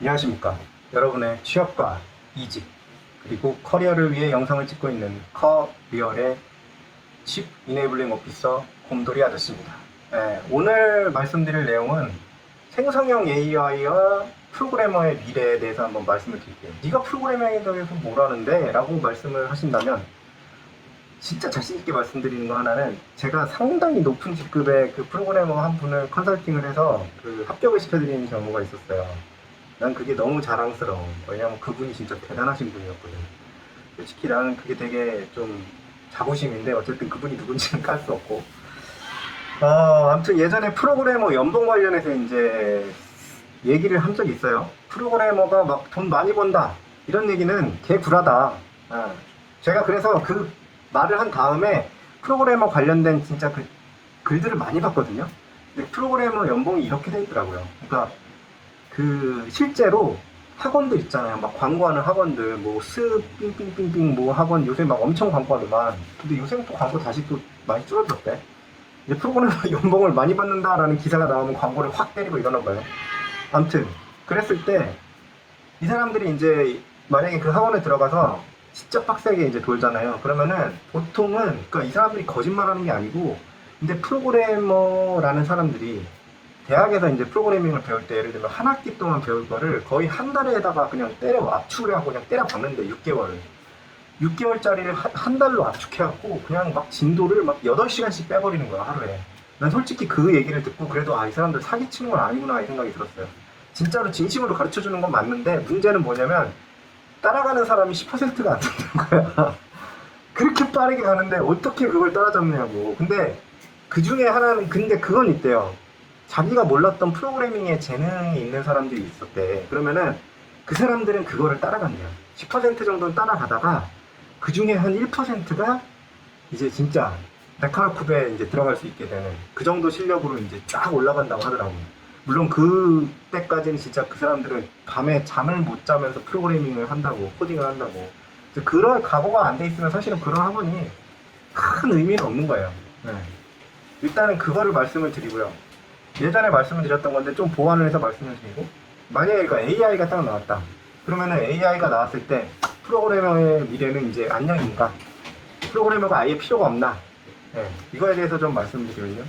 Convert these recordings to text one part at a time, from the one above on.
안녕하십니까. 여러분의 취업과 이직 그리고 커리어를 위해 영상을 찍고 있는 커리얼의 칩 이네이블링 오피서 곰돌이 아저씨입니다. 오늘 말씀드릴 내용은 생성형 AI와 프로그래머의 미래에 대해서 한번 말씀을 드릴게요. 네가 프로그래머에 대해서 뭐라는데? 라고 말씀을 하신다면 진짜 자신있게 말씀드리는 거 하나는, 제가 상당히 높은 직급의 그 프로그래머 한 분을 컨설팅을 해서 그 합격을 시켜드리는 경우가 있었어요. 난 그게 너무 자랑스러워. 왜냐면 그분이 진짜 대단하신 분이었거든. 솔직히 나는 그게 되게 좀 자부심인데, 어쨌든 그분이 누군지는 깔 수 없고. 아무튼 예전에 프로그래머 연봉 관련해서 이제 얘기를 한 적이 있어요. 프로그래머가 막 돈 많이 번다, 이런 얘기는 개구라다. 제가 그래서 그 말을 한 다음에 프로그래머 관련된 진짜 그 글들을 많이 봤거든요. 근데 프로그래머 연봉이 이렇게 돼 있더라고요. 그러니까 그 실제로 학원들 있잖아요. 막 광고하는 학원들, 뭐 스 삥삥삥삥 뭐 학원 요새 막 엄청 광고하더만. 근데 요새 또 광고 다시 또 많이 줄어들었대. 이제 프로그래머 연봉을 많이 받는다라는 기사가 나오면 광고를 확 때리고 이러나 봐요. 아무튼 그랬을 때 이 사람들이 이제 만약에 그 학원에 들어가서 진짜 빡세게 이제 돌잖아요. 그러면은 보통은, 그러니까 이 사람들이 거짓말하는 게 아니고, 근데 프로그래머라는 사람들이 대학에서 이제 프로그래밍을 배울 때, 예를 들면 한 학기 동안 배울 거를 거의 한 달에다가 그냥 때려 압축을 하고 그냥 때려 박는데, 6개월짜리를 한 달로 압축해갖고 그냥 막 진도를 막 8시간씩 빼버리는 거야, 하루에. 난 솔직히 그 얘기를 듣고 그래도 이 사람들 사기치는 건 아니구나 이 생각이 들었어요. 진짜로 진심으로 가르쳐주는 건 맞는데, 문제는 뭐냐면 따라가는 사람이 10%가 안 된다는 거야. 그렇게 빠르게 가는데 어떻게 그걸 따라잡느냐고. 근데 그 중에 하나는, 근데 그건 있대요. 자기가 몰랐던 프로그래밍에 재능이 있는 사람들이 있었대. 그러면은 그 사람들은 그거를 따라간대요. 10% 정도는 따라가다가 그 중에 한 1%가 이제 진짜 베카라쿱에 이제 들어갈 수 있게 되는 그 정도 실력으로 이제 쫙 올라간다고 하더라고요. 물론 그때까지는 진짜 그 사람들은 밤에 잠을 못 자면서 프로그래밍을 한다고, 코딩을 한다고. 그런 각오가 안 돼 있으면 사실은 그런 학원이 큰 의미는 없는 거예요. 네. 일단은 그거를 말씀을 드리고요. 예전에 말씀을 드렸던 건데 좀 보완을 해서 말씀을 드리고, 만약에 이거 AI가 딱 나왔다. 그러면은 AI가 나왔을 때 프로그래머의 미래는 이제 안녕인가? 프로그래머가 아예 필요가 없나? 네. 이거에 대해서 좀 말씀드리면요.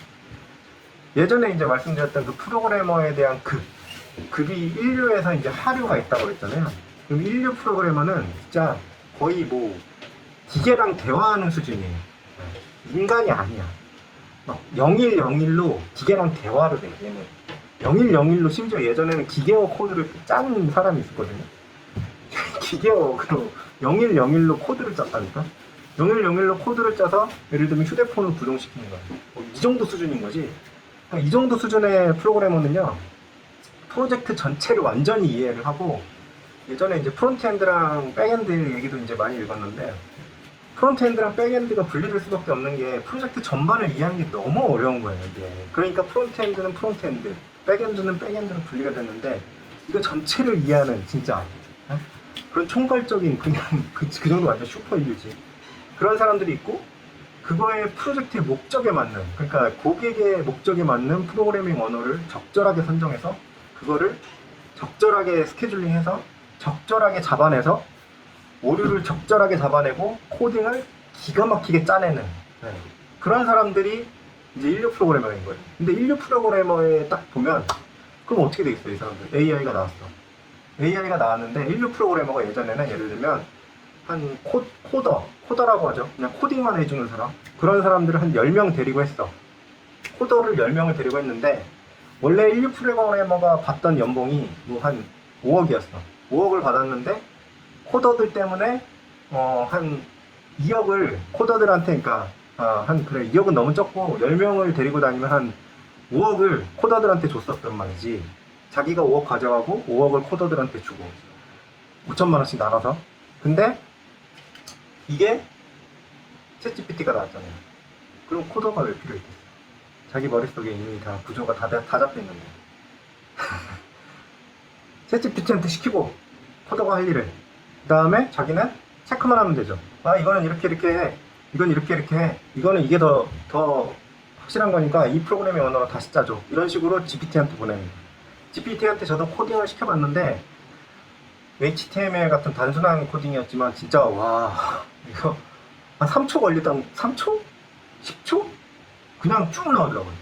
예전에 이제 말씀드렸던 그 프로그래머에 대한 급이 인류에서 이제 하류가 있다고 그랬잖아요. 그럼 인류 프로그래머는 진짜 거의 뭐 기계랑 대화하는 수준이에요. 인간이 아니야. 막 0101로 기계랑 대화를 해, 얘는. 0101로 심지어 예전에는 기계어 코드를 짠 사람이 있었거든요. 기계어로 0101로 코드를 짰다니까? 0101로 코드를 짜서 예를 들면 휴대폰을 구동시키는 거야. 이 정도 수준인 거지. 이 정도 수준의 프로그래머는요, 프로젝트 전체를 완전히 이해를 하고, 예전에 이제 프론트엔드랑 백엔드 얘기도 이제 많이 읽었는데, 프론트엔드랑 백엔드가 분리될 수밖에 없는 게 프로젝트 전반을 이해하는 게 너무 어려운 거예요, 이게. 그러니까 프론트엔드는 프론트엔드, 백엔드는 백엔드로 분리가 됐는데, 이거 전체를 이해하는 진짜 그런 총괄적인 그냥 그 정도 완전 슈퍼 인류지. 그런 사람들이 있고, 그거의 프로젝트의 목적에 맞는, 그러니까 고객의 목적에 맞는 프로그래밍 언어를 적절하게 선정해서 그거를 적절하게 스케줄링해서 적절하게 잡아내서 오류를 적절하게 잡아내고 코딩을 기가 막히게 짜내는, 그런 사람들이 이제 인류 프로그래머인 거예요. 근데 인류 프로그래머에 딱 보면 그럼 어떻게 되겠어요, 이 사람들? AI가 나왔어. AI가 나왔는데 인류 프로그래머가 예전에는 예를 들면 한 코더라고 하죠. 그냥 코딩만 해주는 사람. 그런 사람들을 한 10명 데리고 했어. 코더를 10명을 데리고 했는데, 원래 인류 프로그래머가 받던 연봉이 뭐 한 5억이었어. 5억을 받았는데, 코더들 때문에, 한 2억을 코더들한테, 그러니까, 그래, 2억은 너무 적고, 10명을 데리고 다니면 한 5억을 코더들한테 줬었단 말이지. 자기가 5억 가져가고, 5억을 코더들한테 주고, 5천만 원씩 나눠서. 근데, 이게 챗GPT가 나왔잖아요. 그럼 코더가 왜 필요했겠어? 자기 머릿속에 이미 다 구조가 다 잡혀있는데. 챗GPT한테 시키고 코더가 할 일을, 그 다음에 자기는 체크만 하면 되죠. 이거는 이렇게 해, 이건 이렇게 해, 이거는 이게 더 확실한 거니까 이 프로그래밍 언어로 다시 짜줘, 이런 식으로 GPT한테 보냅니다. GPT한테 저도 코딩을 시켜봤는데 HTML 같은 단순한 코딩이었지만 진짜 와 이거 한 3초 걸리다 3초? 10초? 그냥 쭉 나오더라고요.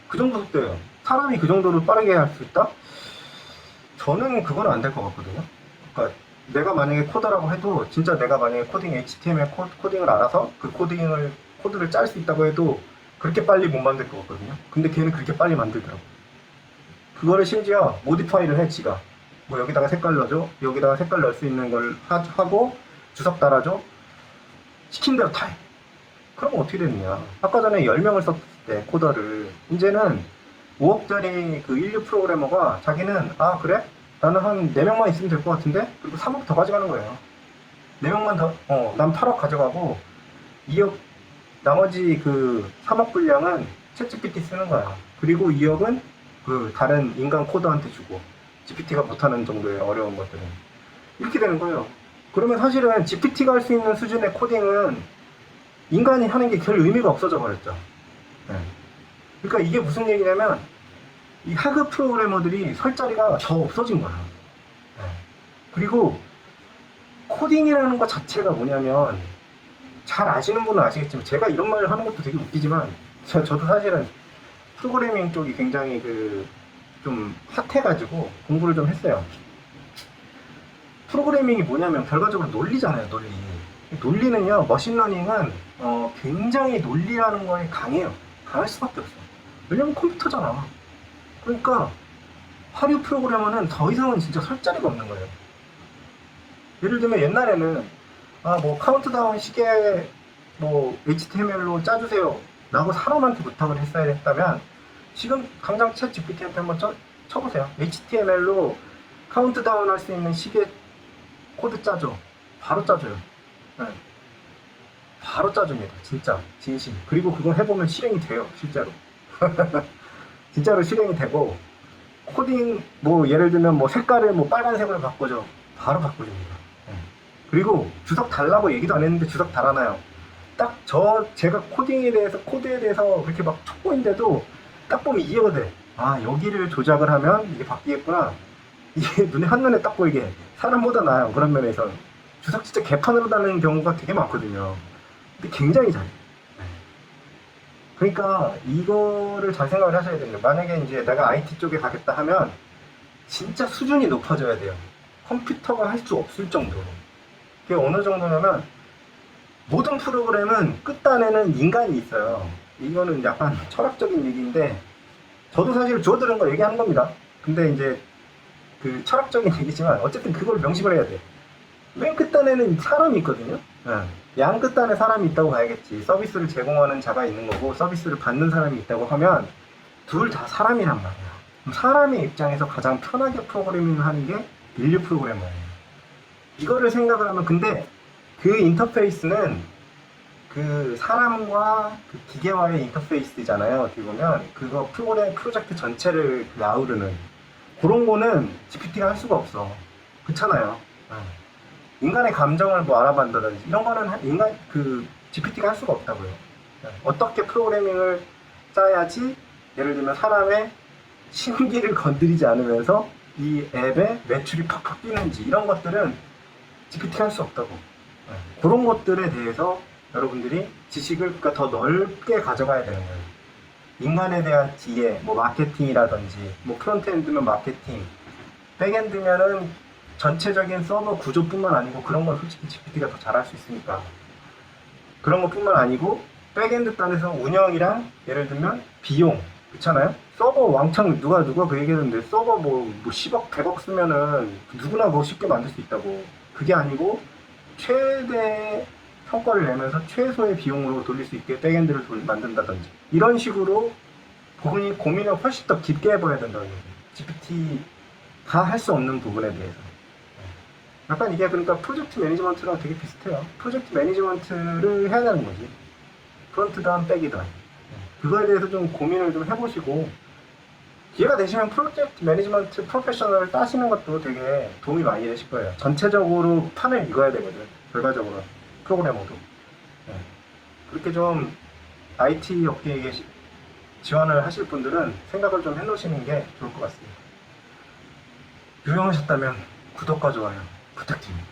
그 정도 속도예요. 사람이 그 정도로 빠르게 할 수 있다? 저는 그건 안 될 것 같거든요. 그러니까 내가 만약에 코더라고 해도 진짜 내가 만약에 코딩 HTML 코딩을 알아서 그 코드를 짤 수 있다고 해도 그렇게 빨리 못 만들 것 같거든요. 근데 걔는 그렇게 빨리 만들더라고. 그거를 심지어 모디파이를 해 지가. 뭐 여기다가 색깔 넣어줘, 여기다가 색깔 넣을 수 있는 걸 하고 주석 달아줘, 시킨 대로 다 해. 그럼 어떻게 되느냐. 아까 전에 10명을 썼을 때 코더를 이제는 5억짜리 그 인류 프로그래머가 자기는 아 그래? 나는 한 4명만 있으면 될 것 같은데? 그리고 3억 더 가져가는 거예요. 4명만 더, 난 8억 가져가고 2억, 나머지 그 3억 분량은 챗GPT 쓰는 거야. 그리고 2억은 그 다른 인간 코더한테 주고 GPT가 못하는 정도의 어려운 것들은 이렇게 되는 거예요. 그러면 사실은 GPT가 할 수 있는 수준의 코딩은 인간이 하는 게 별 의미가 없어져 버렸죠. 네. 그러니까 이게 무슨 얘기냐면 이 하급 프로그래머들이 설 자리가 더 없어진 거야. 네. 그리고 코딩이라는 것 자체가 뭐냐면 잘 아시는 분은 아시겠지만 제가 이런 말을 하는 것도 되게 웃기지만 저도 사실은 프로그래밍 쪽이 굉장히 좀 핫해가지고 공부를 좀 했어요. 프로그래밍이 뭐냐면 결과적으로 논리잖아요, 논리. 논리는요, 머신러닝은 굉장히 논리라는 거에 강해요. 강할 수밖에 없어. 왜냐면 컴퓨터잖아. 그러니까 하류 프로그래머는 더 이상은 진짜 설 자리가 없는 거예요. 예를 들면 옛날에는 뭐 카운트다운 시계 뭐 HTML로 짜주세요 라고 사람한테 부탁을 했어야 했다면 지금 당장 챗 GPT한테 한번 쳐보세요. HTML로 카운트다운 할 수 있는 시계 코드 짜줘. 바로 짜줘요. 네. 바로 짜줍니다. 진짜 진심. 그리고 그걸 해보면 실행이 돼요. 실제로. 진짜로 실행이 되고 코딩 뭐 예를 들면 뭐 색깔을 뭐 빨간색으로 바꿔줘. 바로 바꿔줍니다. 네. 그리고 주석 달라고 얘기도 안 했는데 주석 달아놔요. 딱 제가 코드에 대해서 그렇게 막 촉보인데도 딱 보면 이해가 돼. 아 여기를 조작을 하면 이게 바뀌겠구나. 이게 눈에 한눈에 딱 보이게 사람보다 나아요. 그런 면에서 주석 진짜 개판으로 다는 경우가 되게 많거든요. 근데 굉장히 잘해. 그러니까 이거를 잘 생각을 하셔야 됩니다. 만약에 이제 내가 IT 쪽에 가겠다 하면 진짜 수준이 높아져야 돼요. 컴퓨터가 할 수 없을 정도로. 그게 어느 정도냐면 모든 프로그램은 끝단에는 인간이 있어요. 이거는 약간 철학적인 얘기인데 저도 사실 주워 들은 거 얘기하는 겁니다. 근데 이제 그 철학적인 얘기지만 어쨌든 그걸 명심을 해야 돼. 맨 끝단에는 사람이 있거든요. 양 끝단에 사람이 있다고 봐야겠지. 서비스를 제공하는 자가 있는 거고 서비스를 받는 사람이 있다고 하면 둘 다 사람이란 말이야. 그럼 사람의 입장에서 가장 편하게 프로그래밍을 하는 게 인류 프로그래머예요. 이거를 생각을 하면 근데 그 인터페이스는 그 사람과 그 기계와의 인터페이스잖아요. 어떻게 보면 그거 프로젝트 전체를 아우르는 그런 거는 GPT가 할 수가 없어. 그렇잖아요. 인간의 감정을 뭐 알아본다든지 이런 거는 GPT가 할 수가 없다고요. 어떻게 프로그래밍을 짜야지 예를 들면 사람의 심기를 건드리지 않으면서 이 앱에 매출이 팍팍 뛰는지 이런 것들은 GPT가 할 수 없다고. 그런 것들에 대해서 여러분들이 지식을 그러니까 더 넓게 가져가야 되는 거예요. 인간에 대한 이해, 뭐 마케팅이라든지 뭐 프론트엔드면 마케팅, 백엔드면은 전체적인 서버 구조뿐만 아니고 그런 건 솔직히 GPT가 더 잘할 수 있으니까 그런 것뿐만 아니고 백엔드 단에서 운영이랑 예를 들면 비용 그렇잖아요. 서버 왕창 누가 그 얘기했는데 서버 뭐 10억 100억 쓰면은 누구나 뭐 쉽게 만들 수 있다고. 그게 아니고 최대 성과를 내면서 최소의 비용으로 돌릴 수 있게 백엔드를 만든다든지 이런 식으로 고민을 훨씬 더 깊게 해봐야 된다는 거죠. GPT가 할 수 없는 부분에 대해서. 약간 이게 그러니까 프로젝트 매니지먼트랑 되게 비슷해요. 프로젝트 매니지먼트를 해야 되는 거지. 프론트든 백이든. 그거에 대해서 좀 고민을 좀 해보시고 기회가 되시면 프로젝트 매니지먼트 프로페셔널을 따시는 것도 되게 도움이 많이 되실 거예요. 전체적으로 판을 읽어야 되거든. 결과적으로 프로그래머도. 그렇게 좀 IT 업계에 지원을 하실 분들은 생각을 좀 해놓으시는 게 좋을 것 같습니다. 유용하셨다면 구독과 좋아요 부탁드립니다.